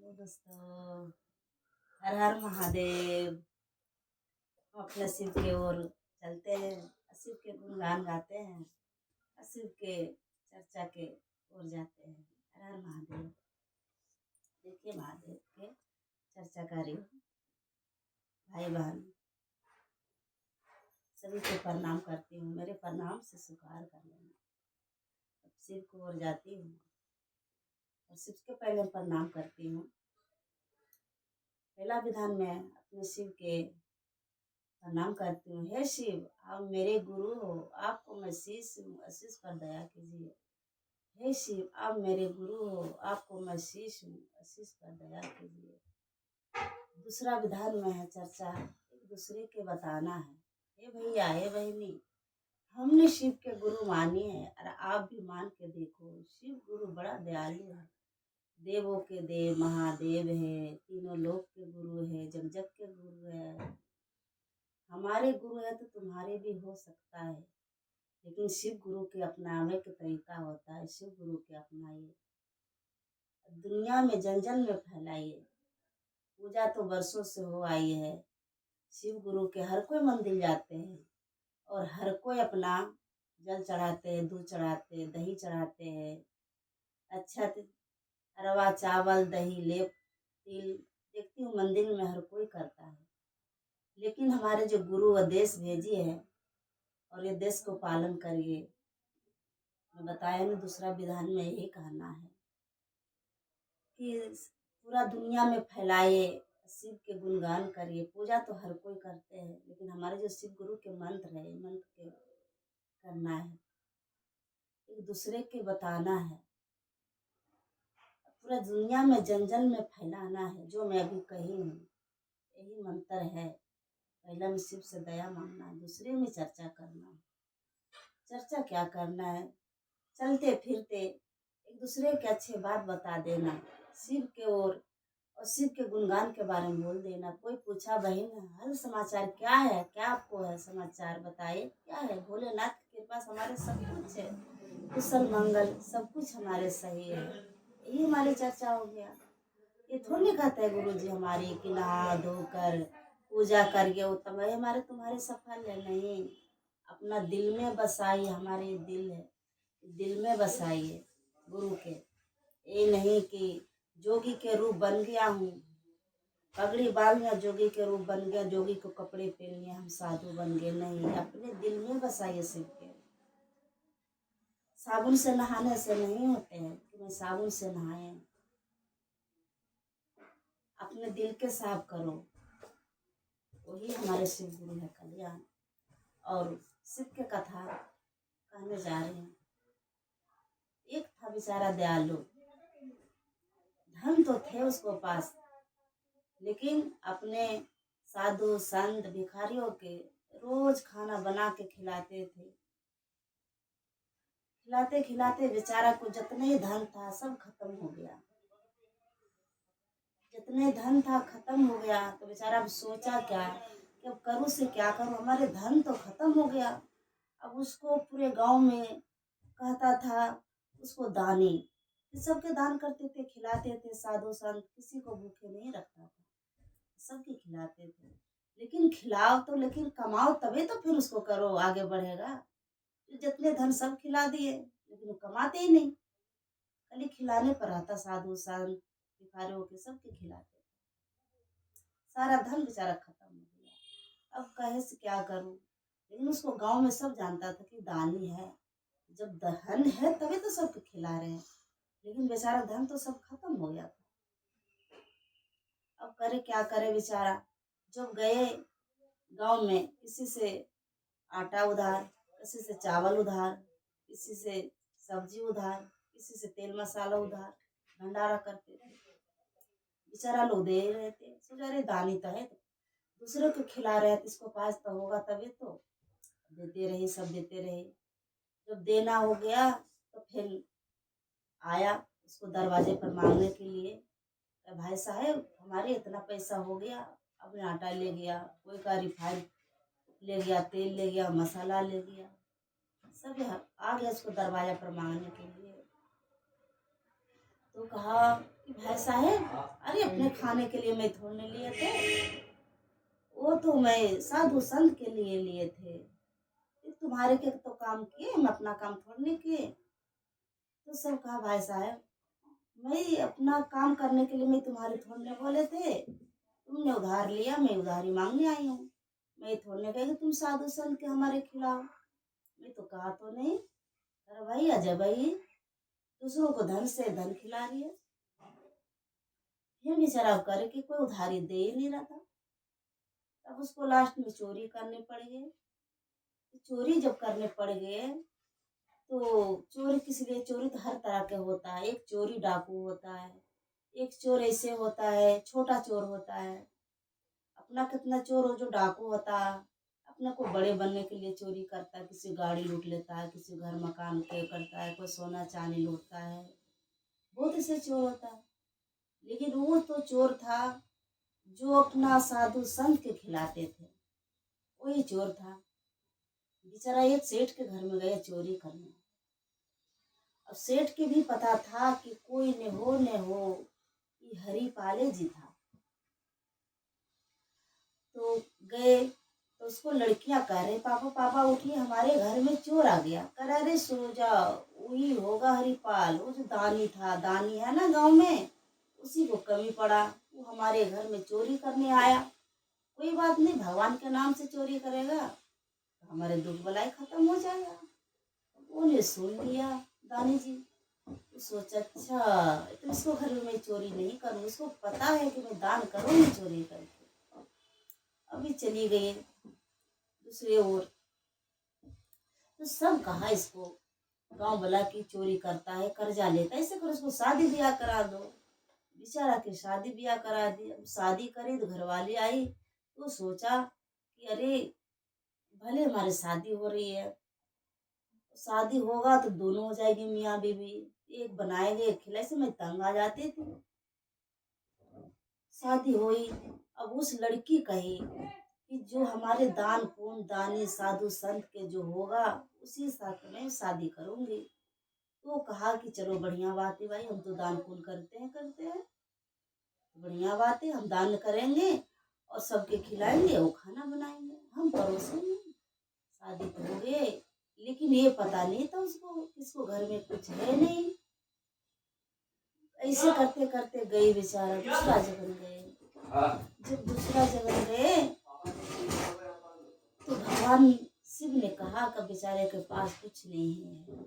तो दोस्तों, हर हर महादेव। हम अपने शिव के ओर चलते हैं, शिव के गुणगान गाते हैं, शिव के चर्चा के ओर जाते हैं। हर हर महादेव। देखिए महादेव के चर्चा कर रही हूँ। भाई बहन सभी को प्रणाम करती हूँ, मेरे प्रणाम से स्वीकार कर लेना। अब शिव की ओर जाती हूँ और शिव के पहले प्रणाम करती हूँ। पहला विधान में अपने शिव के प्रणाम करती हूँ। हे शिव, आप मेरे गुरु हो, आपको मैं शीश हूँ, आशीष पर दया कीजिए। हे शिव, आप मेरे गुरु हो, आपको मैं शीश हूँ, आशीष पर दया कीजिए। दूसरा विधान में है चर्चा, एक दूसरे के बताना है। हे भैया, हे बहनी, हमने शिव के गुरु माने हैं और आप भी मान के देखो। शिव गुरु बड़ा दयालु है, देवों के देव महादेव है, तीनों लोक के गुरु है, जग जग के गुरु है। हमारे गुरु है तो तुम्हारे भी हो सकता है, लेकिन शिव गुरु के अपनावे के तरीका होता है। शिव गुरु के अपनाइए, दुनिया में जन जन में फैलाइए। पूजा तो वर्षों से हो आई है। शिव गुरु के हर कोई मंदिर जाते हैं और हर कोई अपना जल चढ़ाते हैं, दूध चढ़ाते हैं, दही चढ़ाते हैं, अच्छा अरवा चावल दही लेप तिल, देखती हूँ मंदिर में हर कोई करता है। लेकिन हमारे जो गुरु आदेश भेजी है और ये देश को पालन करिए। मैं बताया ना, दूसरा विधान में यही कहना है कि पूरा दुनिया में फैलाए, शिव के गुणगान करिए। पूजा तो हर कोई करते हैं, लेकिन हमारे जो शिव गुरु के मंत्र है, मंत्र के करना है, एक दूसरे के बताना है, पूरा दुनिया में जन जन में फैलाना है। जो मैं अभी कही हूँ यही मंत्र है। पहला में शिव से दया मांगना, दूसरे में चर्चा करना। चर्चा क्या करना है, चलते फिरते एक दूसरे के अच्छे बात बता देना, शिव के और शिव के गुणगान के बारे में बोल देना। कोई पूछा बहन हाल समाचार क्या है, क्या आपको है समाचार बताइए, क्या है। भोलेनाथ की कृपा से हमारे सब कुछ है, कुशल मंगल सब कुछ हमारे सही है। यही हमारी चर्चा हो गया। ये थोड़ी कहते हैं गुरु जी हमारी कि नहा धोकर पूजा करके वो तब हमारे तुम्हारे सफल है। नहीं, अपना दिल में बसाइए। हमारे दिल है, दिल में बसाइए गुरु के। ये नहीं कि जोगी के रूप बन गया हूँ, पगड़ी बांध लिया, जोगी के रूप बन गया, जोगी को कपड़े पहन लिए, हम साधु बन गए। नहीं, अपने दिल में बसाइए शिव के। साबुन से नहाने से नहीं होते हैं कि मैं साबुन से नहाए, अपने दिल के साफ करो। वही हमारे शिव गुरु है कल्याण। और शिव के कथा कहने जा रहे हैं। एक था बेचारा दयालु, धन तो थे उसको पास, लेकिन अपने साधु संत भिखारियों के रोज खाना बना के खिलाते थे। खिलाते खिलाते बेचारा को जितने धन था सब खत्म हो गया। जितने धन था खत्म हो गया तो बेचारा अब सोचा क्या कि अब करूँ से क्या करूँ, हमारे धन तो खत्म हो गया। अब उसको पूरे गांव में कहता था उसको दानी, सबके दान करते थे, खिलाते थे। साधु संत किसी को भूखे नहीं रखता था, सबके खिलाते थे। लेकिन खिलाओ तो, लेकिन कमाओ तभी तो फिर उसको करो, आगे बढ़ेगा। जितने धन सब खिला दिए, लेकिन वो कमाते ही नहीं, खाली खिलाने पर आता। साधु संत भिखारियों के सबके खिलाते, सारा धन बेचारा खत्म हो गया। अब कहे से क्या करूं, लेकिन उसको गांव में सब जानता था कि दानी है। जब धन है तभी तो सबको खिला रहे हैं, लेकिन बेचारा धन तो सब खत्म हो गया था। अब करे क्या करे बेचारा। जब गए गांव में, किसी से आटा उधार, किसी से चावल उधार, किसी से सब्जी उधार, किसी से तेल मसाला उधार, भंडारा करते थे। बेचारा लोग दे रहे थे, सोचा अरे दानी तो है, दूसरे को खिला रहे थे, इसको पास तो होगा तभी तो। देते रहे, सब देते रहे। जब देना हो गया तो फिर आया उसको दरवाजे पर मांगने के लिए, भाई साहब हमारे इतना पैसा हो गया। अपने आटा ले गया, कोई का रिफाइंड ले गया, तेल ले गया, मसाला ले गया, सब आ गया उसको दरवाजा पर मांगने के लिए। तो कहा कि भाई साहब, अरे अरे अपने खाने के लिए मैं थोड़ने लिए थे, वो तो मैं साधु संत के लिए लिए थे। ये तुम्हारे के तो काम किए, मैं अपना काम थोड़ने किए। तो सब कहा भाई साहब, मैं अपना काम करने के लिए मैं तुम्हारे थोड़ने बोले थे, तुमने उधार लिया, मैं उधारी मांगने आई हूँ। मैं थोड़ने कही कि तुम साधु संत के हमारे खिलाओ, मैं तो कहा तो नहीं। अरे भाई अजय भाई, दूसरों को धन से धन खिला रही है, फिर भी शराब करे कि कोई उधारी दे ही नहीं रहा था। तब उसको लास्ट में चोरी करने पड़ गए। चोरी जब करने पड़ गए तो चोरी किस लिए, चोरी तो हर तरह के होता है। एक चोरी डाकू होता है, एक चोर ऐसे होता है छोटा चोर होता है। अपना कितना चोर हो जो डाकू होता है, अपने को बड़े बनने के लिए चोरी करता है, किसी गाड़ी लूट लेता है, किसी घर मकान के करता है, कोई सोना चांदी लूटता है, बहुत ऐसे चोर होता है। लेकिन वो तो चोर था जो अपना साधु संत के खिलाते थे, वही चोर था। बेचारा एक सेठ के घर में गया चोरी करने। अब सेठ के भी पता था कि कोई न हो ये हरिपाले जी था। तो गए तो उसको लड़कियां कह रहे पापा पापा उठिए, हमारे घर में चोर आ गया। कह अरे सो जाओ, वही होगा हरिपाल, वो जो दानी था, दानी है ना गांव में, उसी को कमी पड़ा, वो हमारे घर में चोरी करने आया। कोई बात नहीं, भगवान के नाम से चोरी करेगा तो हमारे दुख बलाई खत्म हो जाएगा। उन्हें सुन लिया दानी जी। तो सोचा अच्छा, तो इसको घर में मैं चोरी नहीं करूँ, इसको पता है कि मैं दान करूँगी चोरी करके। अभी चली गई दूसरी ओर। तो सब कहा इसको, गांव वाला की चोरी करता है, कर्जा लेता है, ऐसे करो उसको शादी ब्याह करा दो। बेचारा के शादी ब्याह करा दी। अब शादी करी तो घरवाली आई तो सोचा कि अरे भले हमारी शादी हो रही है, शादी होगा तो दोनों हो जाएगी मियाँ बीवी, एक बनाएंगे एक खिलाए, से मैं तंग आ जाती थी। शादी हुई। अब उस लड़की कही कि जो हमारे दान पुण्य दानी साधु संत के जो होगा उसी साथ में शादी करूंगी। तो कहा कि चलो बढ़िया बात है भाई, हम तो दान पुण्य करते हैं, तो बढ़िया बात है, हम दान करेंगे और सबके खिलाएंगे, वो खाना बनाएंगे, हम परोसेंगे। शादी तो हो गए, लेकिन ये पता नहीं था उसको किसको घर में कुछ है नहीं। ऐसे करते करते गई बेचारा दूसरा जगह गए। जब दूसरा जगह गए तो भगवान शिव ने कहा कि बेचारे के पास कुछ नहीं है,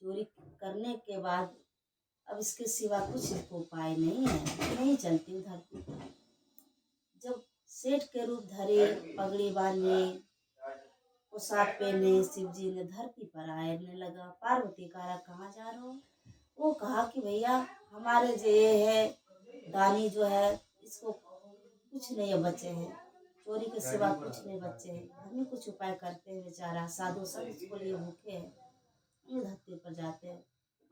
चोरी करने के बाद अब इसके सिवा कुछ इसको उपाय नहीं है, नहीं चलती धरती पर। जब सेठ के रूप धरे, पगड़ी बांधे, पोशाक पहने, शिव जी ने धरती पर आने लगा। पार्वती कहा कहाँ जा रहे हो? वो कहा कि भैया हमारे जो ये है दानी जो है, इसको कुछ नहीं है बचे हैं, चोरी के सिवा कुछ नहीं बचे हैं, हम ही कुछ उपाय करते हैं, बेचारा साधु संत इसको लिए भूखे हैं, हम धरती पर जाते हैं।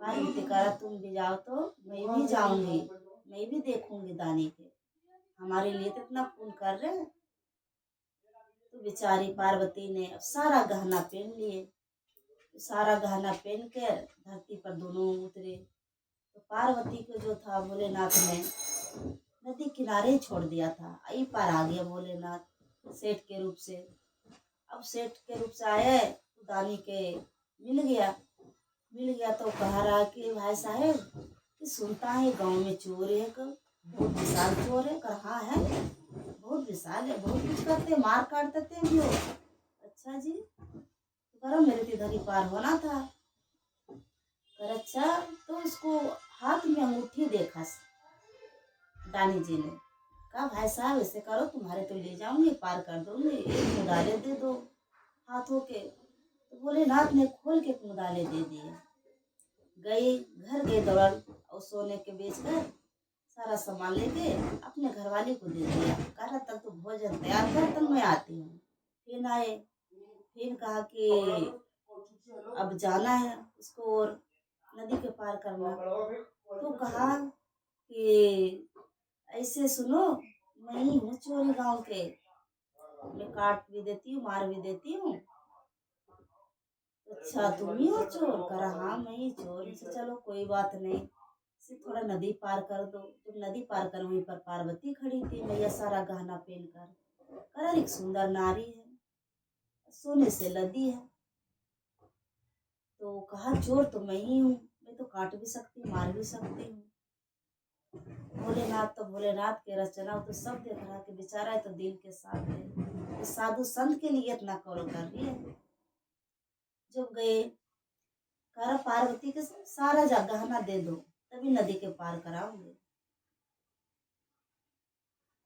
पार्वती कहा तुम भी जाओ तो मैं भी जाऊंगी, मैं भी देखूंगी दानी के, हमारे लिए तो इतना पुण्य कर रहे हैं। तो बेचारी पार्वती ने अब सारा गहना पहन लिए, सारा गहना पहन कर धरती पर दोनों उतरे। तो पार्वती को जो था भोलेनाथ ने नदी किनारे छोड़ दिया था, आई पार आ गया भोलेनाथ सेठ के रूप से। अब सेठ के रूप से आए तो दानी के मिल गया तो कह रहा कि भाई साहब कि सुनता है गांव में चोर है, बहुत विशाल चोर है। कर हाँ है, बहुत विशाल है, बहुत कुछ करते हैं, मार काट देते हैं भी हो। अच्छा जी, तो करो मेरे तो इधर ही पार होना था। कर अच्छा, तो उसको हाथ में अंगूठी देखा दानी जी ने। कहा भाई साहब ऐसे करो, तुम्हारे तो ले जाऊंगी, पार कर दूंगी, एक मुदाले दे दो हाथों के। तो भोलेनाथ ने खोल के मुदाले दे दिए। गई घर गए दौड़ और सोने के बेच कर सारा सामान लेके अपने घरवाले को दे दिया। कह रहा तब तो भोजन तैयार कर, तब मैं आती हूँ। फिर आए, फिर कहा कि अब जाना है उसको और नदी के पार करना। तो कहा कि ऐसे सुनो, मैं ही हूँ चोरी गांव के, मैं काट भी देती हूँ मार भी देती हूँ। अच्छा तुम ही हो चोर? करा हाँ मैं ही चोर। से चलो कोई बात नहीं, से थोड़ा नदी पार कर दो। जब नदी पार कर वहीं पर पार्वती खड़ी थी, मैया सारा गहना पहन कर। करा एक सुंदर नारी है, सोने से लदी है। तो कहा चोर तो मैं ही हूँ, मैं तो काट भी सकती हूँ, मार भी सकती हूँ। भोलेनाथ तो भोलेनाथ के रचना, वो तो सब देख रहा कि बेचारा है तो दिल के साथ है, इस साधु संत के लिए इतना कॉल कर रही है। जब गए, कहा पार्वती के सारा जा गहना दे दो तभी नदी के पार कराऊंगे।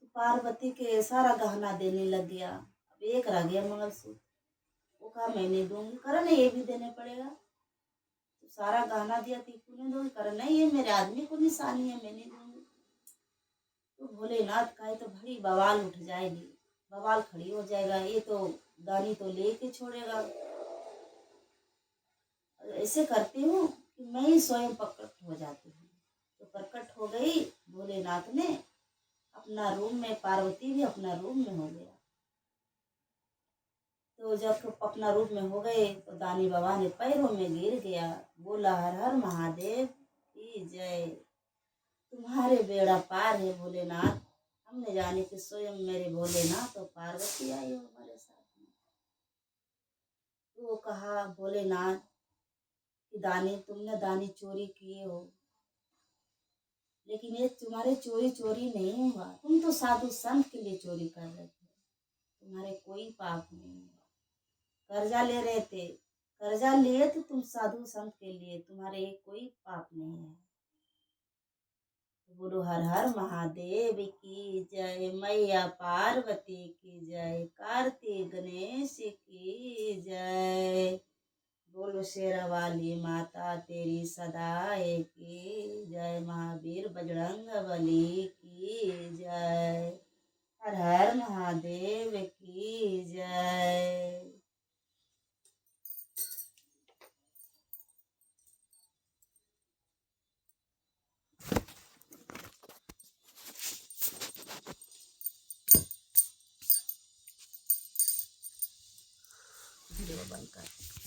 तो पार्वती के सारा गहना देने लग गया। अब एक रह गया मंगलसूत्र, वो कहा मैं नहीं दूंगी। करा नहीं, ये भी देने पड़ेगा। तो सारा गहना दिया, तीखू ने दूंगी। करा नहीं, ये मेरे आदमी को निशानी है, मैं नहीं दूंगी। तो भोलेनाथ का तो बड़ी बवाल उठ जाएगी, बवाल खड़ी हो जाएगा। ये तो दानी तो लेके छोड़ेगा। ऐसे करती हूँ कि मैं ही स्वयं प्रकट हो जाती हूँ। तो प्रकट हो गई भोलेनाथ ने अपना रूम में, पार्वती भी अपना रूम में हो गया। तो जब अपना रूप में हो गए तो दानी बाबा ने पैरों में गिर गया, बोला हर हर महादेव की जय। तुम्हारे बेड़ा पार है भोलेनाथ, हमने जाने कि स्वयं मेरे भोलेनाथ और पार्वती आई हो हमारे साथ में। तो वो कहा भोलेनाथ कि दानी, तुमने दानी चोरी किए हो, लेकिन ये तुम्हारे चोरी चोरी नहीं हुआ। तुम तो साधु संत के लिए चोरी कर रहे थे, तुम्हारे कोई पाप नहीं हुआ। कर्जा ले रहे थे, कर्जा लिए थे तुम साधु संत के लिए, तुम्हारे कोई पाप नहीं है। बोलो हर हर महादेव की जय, मैया पार्वती की जय, कार्तिक गणेश की जय। बोलो शेरा वाली माता तेरी सदाए की जय, महावीर बजरंग बली की जय, हर हर महादेव की जय। वीडियो बंद कर।